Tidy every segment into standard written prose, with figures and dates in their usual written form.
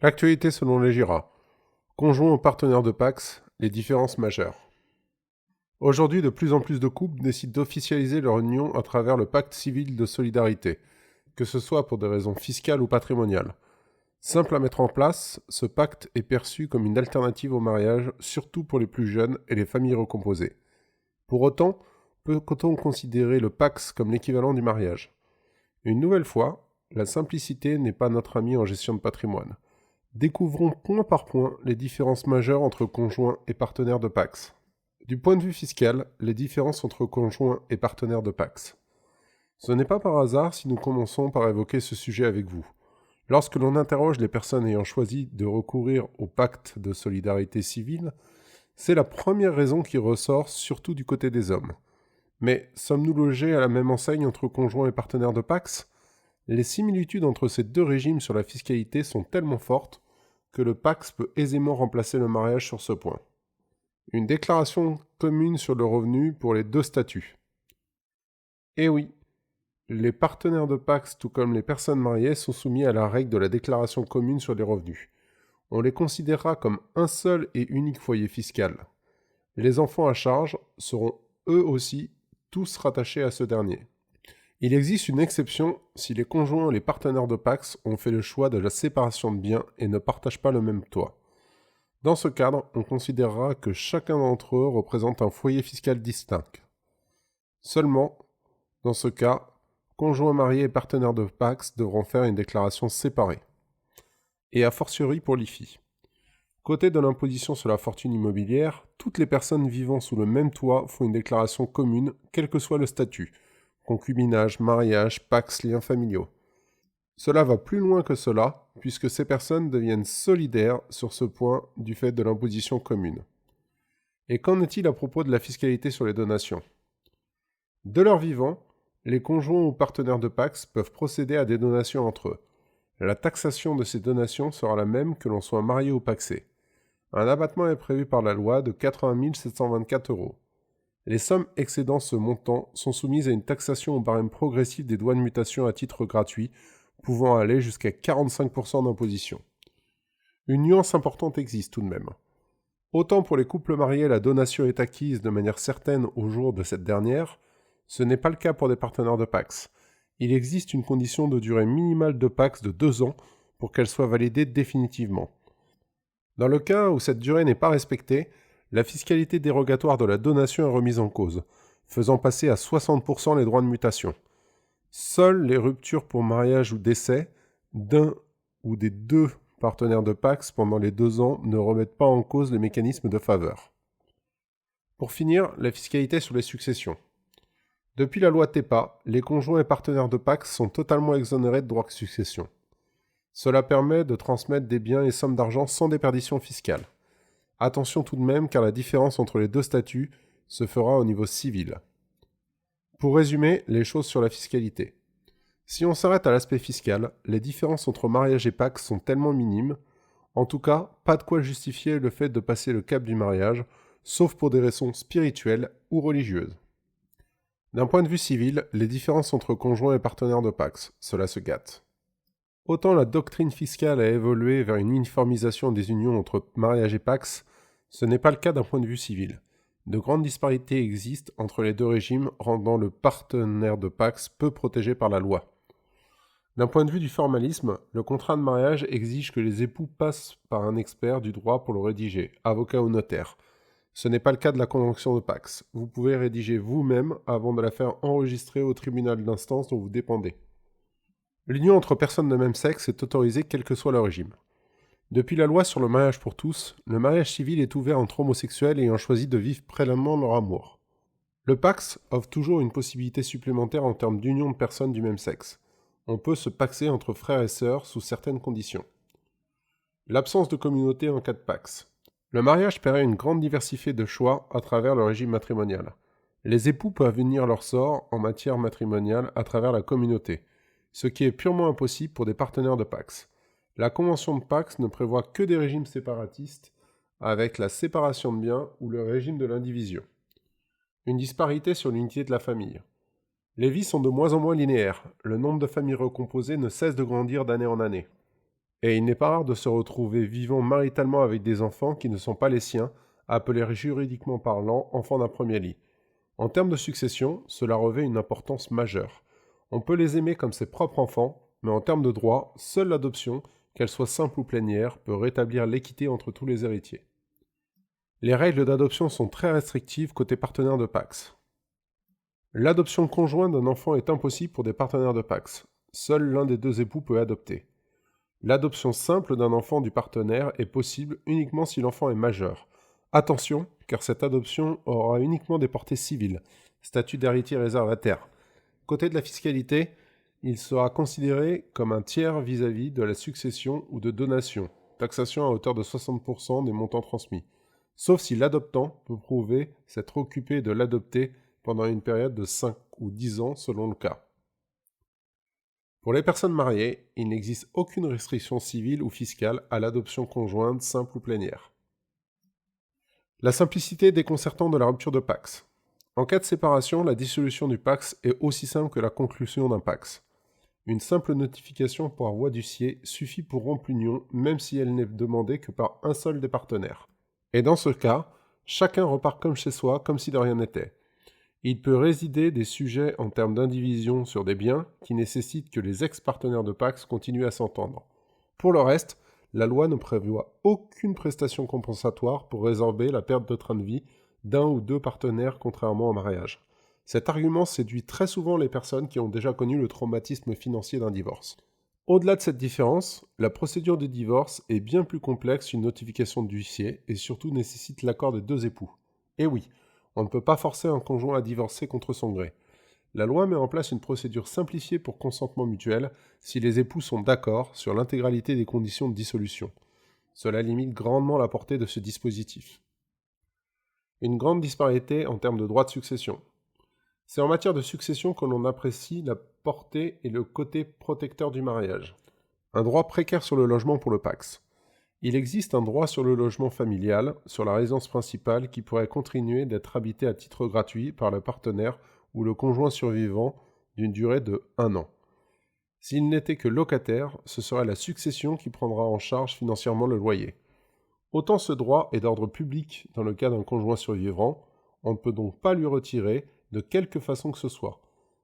L'actualité selon les GIRA. Conjoints ou partenaires de Pacs, les différences majeures. Aujourd'hui, de plus en plus de couples décident d'officialiser leur union à travers le pacte civil de solidarité, que ce soit pour des raisons fiscales ou patrimoniales. Simple à mettre en place, ce pacte est perçu comme une alternative au mariage, surtout pour les plus jeunes et les familles recomposées. Pour autant, peut-on considérer le PACS comme l'équivalent du mariage? Une nouvelle fois, la simplicité n'est pas notre ami en gestion de patrimoine. Découvrons point par point les différences majeures entre conjoints et partenaires de Pacs. Du point de vue fiscal, les différences entre conjoints et partenaires de Pacs. Ce n'est pas par hasard si nous commençons par évoquer ce sujet avec vous. Lorsque l'on interroge les personnes ayant choisi de recourir au pacte de solidarité civile, c'est la première raison qui ressort, surtout du côté des hommes. Mais sommes-nous logés à la même enseigne entre conjoints et partenaires de Pacs? Les similitudes entre ces deux régimes sur la fiscalité sont tellement fortes que le PACS peut aisément remplacer le mariage sur ce point. Une déclaration commune sur le revenu pour les deux statuts. Eh oui, les partenaires de PACS, tout comme les personnes mariées, sont soumis à la règle de la déclaration commune sur les revenus. On les considérera comme un seul et unique foyer fiscal. Les enfants à charge seront eux aussi tous rattachés à ce dernier. Il existe une exception si les conjoints ou les partenaires de Pacs ont fait le choix de la séparation de biens et ne partagent pas le même toit. Dans ce cadre, on considérera que chacun d'entre eux représente un foyer fiscal distinct. Seulement, dans ce cas, conjoints mariés et partenaires de Pacs devront faire une déclaration séparée. Et a fortiori pour l'IFI. Côté de l'imposition sur la fortune immobilière, toutes les personnes vivant sous le même toit font une déclaration commune, quel que soit le statut. Concubinage, mariage, pax, liens familiaux. Cela va plus loin que cela, puisque ces personnes deviennent solidaires sur ce point du fait de l'imposition commune. Et qu'en est-il à propos de la fiscalité sur les donations? De leur vivant, les conjoints ou partenaires de Pacs peuvent procéder à des donations entre eux. La taxation de ces donations sera la même que l'on soit marié ou pacsé. Un abattement est prévu par la loi de 80 724 €. Les sommes excédant ce montant sont soumises à une taxation au barème progressif des droits de mutation à titre gratuit, pouvant aller jusqu'à 45% d'imposition. Une nuance importante existe tout de même. Autant pour les couples mariés, la donation est acquise de manière certaine au jour de cette dernière, ce n'est pas le cas pour des partenaires de Pacs. Il existe une condition de durée minimale de Pacs de 2 ans pour qu'elle soit validée définitivement. Dans le cas où cette durée n'est pas respectée, la fiscalité dérogatoire de la donation est remise en cause, faisant passer à 60% les droits de mutation. Seules les ruptures pour mariage ou décès d'un ou des deux partenaires de Pacs pendant les 2 ans ne remettent pas en cause les mécanismes de faveur. Pour finir, la fiscalité sur les successions. Depuis la loi TEPA, les conjoints et partenaires de Pacs sont totalement exonérés de droits de succession. Cela permet de transmettre des biens et sommes d'argent sans déperdition fiscale. Attention tout de même car la différence entre les deux statuts se fera au niveau civil. Pour résumer les choses sur la fiscalité. Si on s'arrête à l'aspect fiscal, les différences entre mariage et Pacs sont tellement minimes, en tout cas, pas de quoi justifier le fait de passer le cap du mariage, sauf pour des raisons spirituelles ou religieuses. D'un point de vue civil, les différences entre conjoints et partenaires de Pacs, cela se gâte. Autant la doctrine fiscale a évolué vers une uniformisation des unions entre mariage et Pacs, ce n'est pas le cas d'un point de vue civil. De grandes disparités existent entre les deux régimes, rendant le partenaire de Pacs peu protégé par la loi. D'un point de vue du formalisme, le contrat de mariage exige que les époux passent par un expert du droit pour le rédiger, avocat ou notaire. Ce n'est pas le cas de la convention de Pacs. Vous pouvez rédiger vous-même avant de la faire enregistrer au tribunal d'instance dont vous dépendez. L'union entre personnes de même sexe est autorisée quel que soit le régime. Depuis la loi sur le mariage pour tous, le mariage civil est ouvert entre homosexuels ayant choisi de vivre pleinement leur amour. Le PACS offre toujours une possibilité supplémentaire en termes d'union de personnes du même sexe. On peut se paxer entre frères et sœurs sous certaines conditions. L'absence de communauté en cas de PACS. Le mariage permet une grande diversité de choix à travers le régime matrimonial. Les époux peuvent unir leur sort en matière matrimoniale à travers la communauté, ce qui est purement impossible pour des partenaires de PACS. La convention de Pacs ne prévoit que des régimes séparatistes, avec la séparation de biens ou le régime de l'indivision. Une disparité sur l'unité de la famille. Les vies sont de moins en moins linéaires. Le nombre de familles recomposées ne cesse de grandir d'année en année. Et il n'est pas rare de se retrouver vivant maritalement avec des enfants qui ne sont pas les siens, appelés juridiquement parlant enfants d'un premier lit. En termes de succession, cela revêt une importance majeure. On peut les aimer comme ses propres enfants, mais en termes de droit, seule l'adoption, qu'elle soit simple ou plénière, peut rétablir l'équité entre tous les héritiers. Les règles d'adoption sont très restrictives côté partenaire de Pacs. L'adoption conjointe d'un enfant est impossible pour des partenaires de Pacs. Seul l'un des deux époux peut adopter. L'adoption simple d'un enfant du partenaire est possible uniquement si l'enfant est majeur. Attention, car cette adoption aura uniquement des portées civiles, statut d'héritier réservataire. Côté de la fiscalité, il sera considéré comme un tiers vis-à-vis de la succession ou de donation, taxation à hauteur de 60% des montants transmis, sauf si l'adoptant peut prouver s'être occupé de l'adopté pendant une période de 5 ou 10 ans selon le cas. Pour les personnes mariées, il n'existe aucune restriction civile ou fiscale à l'adoption conjointe simple ou plénière. La simplicité déconcertante de la rupture de Pacs. En cas de séparation, la dissolution du Pacs est aussi simple que la conclusion d'un Pacs. Une simple notification par voie d'huissier suffit pour rompre l'union, même si elle n'est demandée que par un seul des partenaires. Et dans ce cas, chacun repart comme chez soi, comme si de rien n'était. Il peut résider des sujets en termes d'indivision sur des biens qui nécessitent que les ex-partenaires de Pacs continuent à s'entendre. Pour le reste, la loi ne prévoit aucune prestation compensatoire pour résorber la perte de train de vie d'un ou deux partenaires contrairement au mariage. Cet argument séduit très souvent les personnes qui ont déjà connu le traumatisme financier d'un divorce. Au-delà de cette différence, la procédure de divorce est bien plus complexe qu'une notification d'huissier et surtout nécessite l'accord des deux époux. Et oui, on ne peut pas forcer un conjoint à divorcer contre son gré. La loi met en place une procédure simplifiée pour consentement mutuel si les époux sont d'accord sur l'intégralité des conditions de dissolution. Cela limite grandement la portée de ce dispositif. Une grande disparité en termes de droit de succession. C'est en matière de succession que l'on apprécie la portée et le côté protecteur du mariage. Un droit précaire sur le logement pour le Pacs. Il existe un droit sur le logement familial, sur la résidence principale, qui pourrait continuer d'être habité à titre gratuit par le partenaire ou le conjoint survivant d'une durée de 1 an. S'il n'était que locataire, ce serait la succession qui prendra en charge financièrement le loyer. Autant ce droit est d'ordre public dans le cas d'un conjoint survivant, on ne peut donc pas lui retirer de quelque façon que ce soit.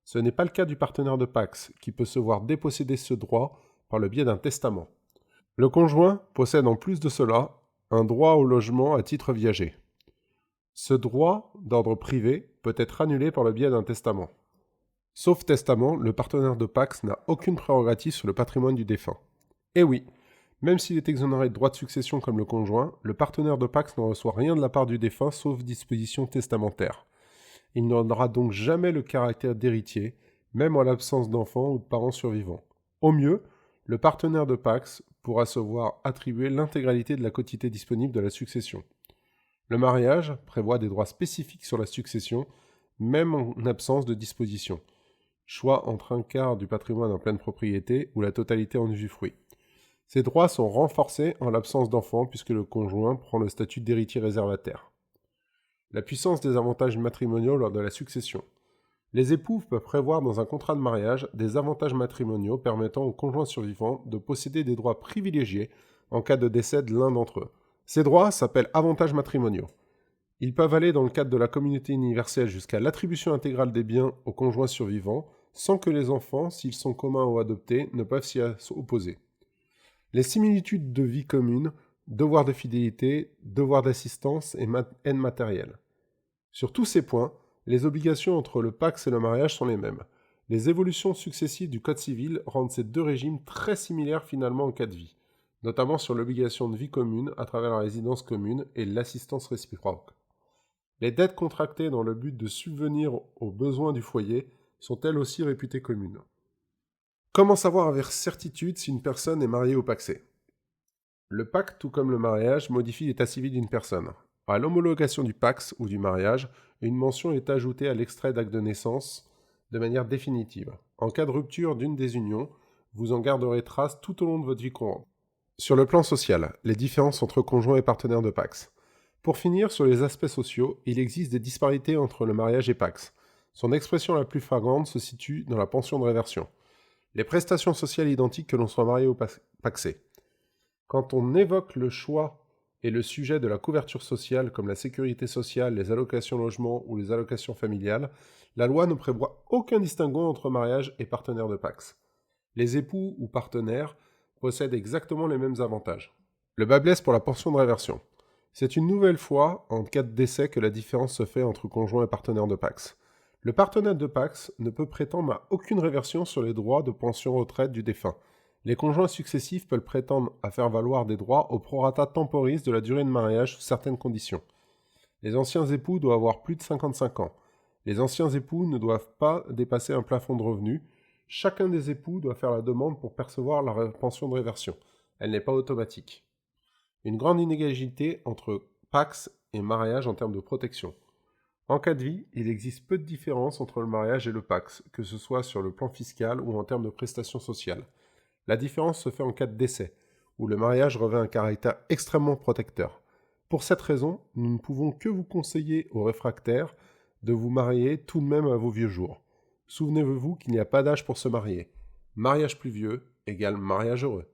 Ce n'est pas le cas du partenaire de Pacs, qui peut se voir déposséder ce droit par le biais d'un testament. Le conjoint possède en plus de cela un droit au logement à titre viager. Ce droit, d'ordre privé, peut être annulé par le biais d'un testament. Sauf testament, le partenaire de Pacs n'a aucune prérogative sur le patrimoine du défunt. Et oui, même s'il est exonéré de droit de succession comme le conjoint, le partenaire de Pacs ne reçoit rien de la part du défunt sauf disposition testamentaire. Il n'aura donc jamais le caractère d'héritier, même en l'absence d'enfants ou de parents survivants. Au mieux, le partenaire de Pacs pourra se voir attribuer l'intégralité de la quotité disponible de la succession. Le mariage prévoit des droits spécifiques sur la succession, même en absence de disposition. Choix entre un quart du patrimoine en pleine propriété ou la totalité en usufruit. Ces droits sont renforcés en l'absence d'enfants puisque le conjoint prend le statut d'héritier réservataire. La puissance des avantages matrimoniaux lors de la succession. Les époux peuvent prévoir dans un contrat de mariage des avantages matrimoniaux permettant aux conjoints survivants de posséder des droits privilégiés en cas de décès de l'un d'entre eux. Ces droits s'appellent avantages matrimoniaux. Ils peuvent aller dans le cadre de la communauté universelle jusqu'à l'attribution intégrale des biens aux conjoints survivants, sans que les enfants, s'ils sont communs ou adoptés, ne peuvent s'y opposer. Les similitudes de vie commune, devoir de fidélité, devoir d'assistance et aide matérielle. Sur tous ces points, les obligations entre le Pacs et le mariage sont les mêmes. Les évolutions successives du Code civil rendent ces deux régimes très similaires finalement en cas de vie, notamment sur l'obligation de vie commune à travers la résidence commune et l'assistance réciproque. Les dettes contractées dans le but de subvenir aux besoins du foyer sont elles aussi réputées communes. Comment savoir avec certitude si une personne est mariée ou pacsée ? Le pacte, tout comme le mariage, modifie l'état civil d'une personne. À l'homologation du Pacs ou du mariage, une mention est ajoutée à l'extrait d'acte de naissance de manière définitive. En cas de rupture d'une des unions, vous en garderez trace tout au long de votre vie courante. Sur le plan social, les différences entre conjoints et partenaires de Pacs. Pour finir, sur les aspects sociaux, il existe des disparités entre le mariage et Pacs. Son expression la plus flagrante se situe dans la pension de réversion. Les prestations sociales identiques que l'on soit marié ou pacsé. Quand on évoque le choix et le sujet de la couverture sociale comme la sécurité sociale, les allocations logement ou les allocations familiales, la loi ne prévoit aucun distinguo entre mariage et partenaire de PACS. Les époux ou partenaires possèdent exactement les mêmes avantages. Le bas blesse pour la portion de réversion. C'est une nouvelle fois en cas de décès que la différence se fait entre conjoint et partenaire de PACS. Le partenaire de PACS ne peut prétendre à aucune réversion sur les droits de pension retraite du défunt. Les conjoints successifs peuvent prétendre à faire valoir des droits au prorata temporis de la durée de mariage sous certaines conditions. Les anciens époux doivent avoir plus de 55 ans. Les anciens époux ne doivent pas dépasser un plafond de revenus. Chacun des époux doit faire la demande pour percevoir la pension de réversion. Elle n'est pas automatique. Une grande inégalité entre PACS et mariage en termes de protection. En cas de vie, il existe peu de différence entre le mariage et le PACS, que ce soit sur le plan fiscal ou en termes de prestations sociales. La différence se fait en cas de décès, où le mariage revêt un caractère extrêmement protecteur. Pour cette raison, nous ne pouvons que vous conseiller aux réfractaires de vous marier tout de même à vos vieux jours. Souvenez-vous qu'il n'y a pas d'âge pour se marier. Mariage plus vieux égale mariage heureux.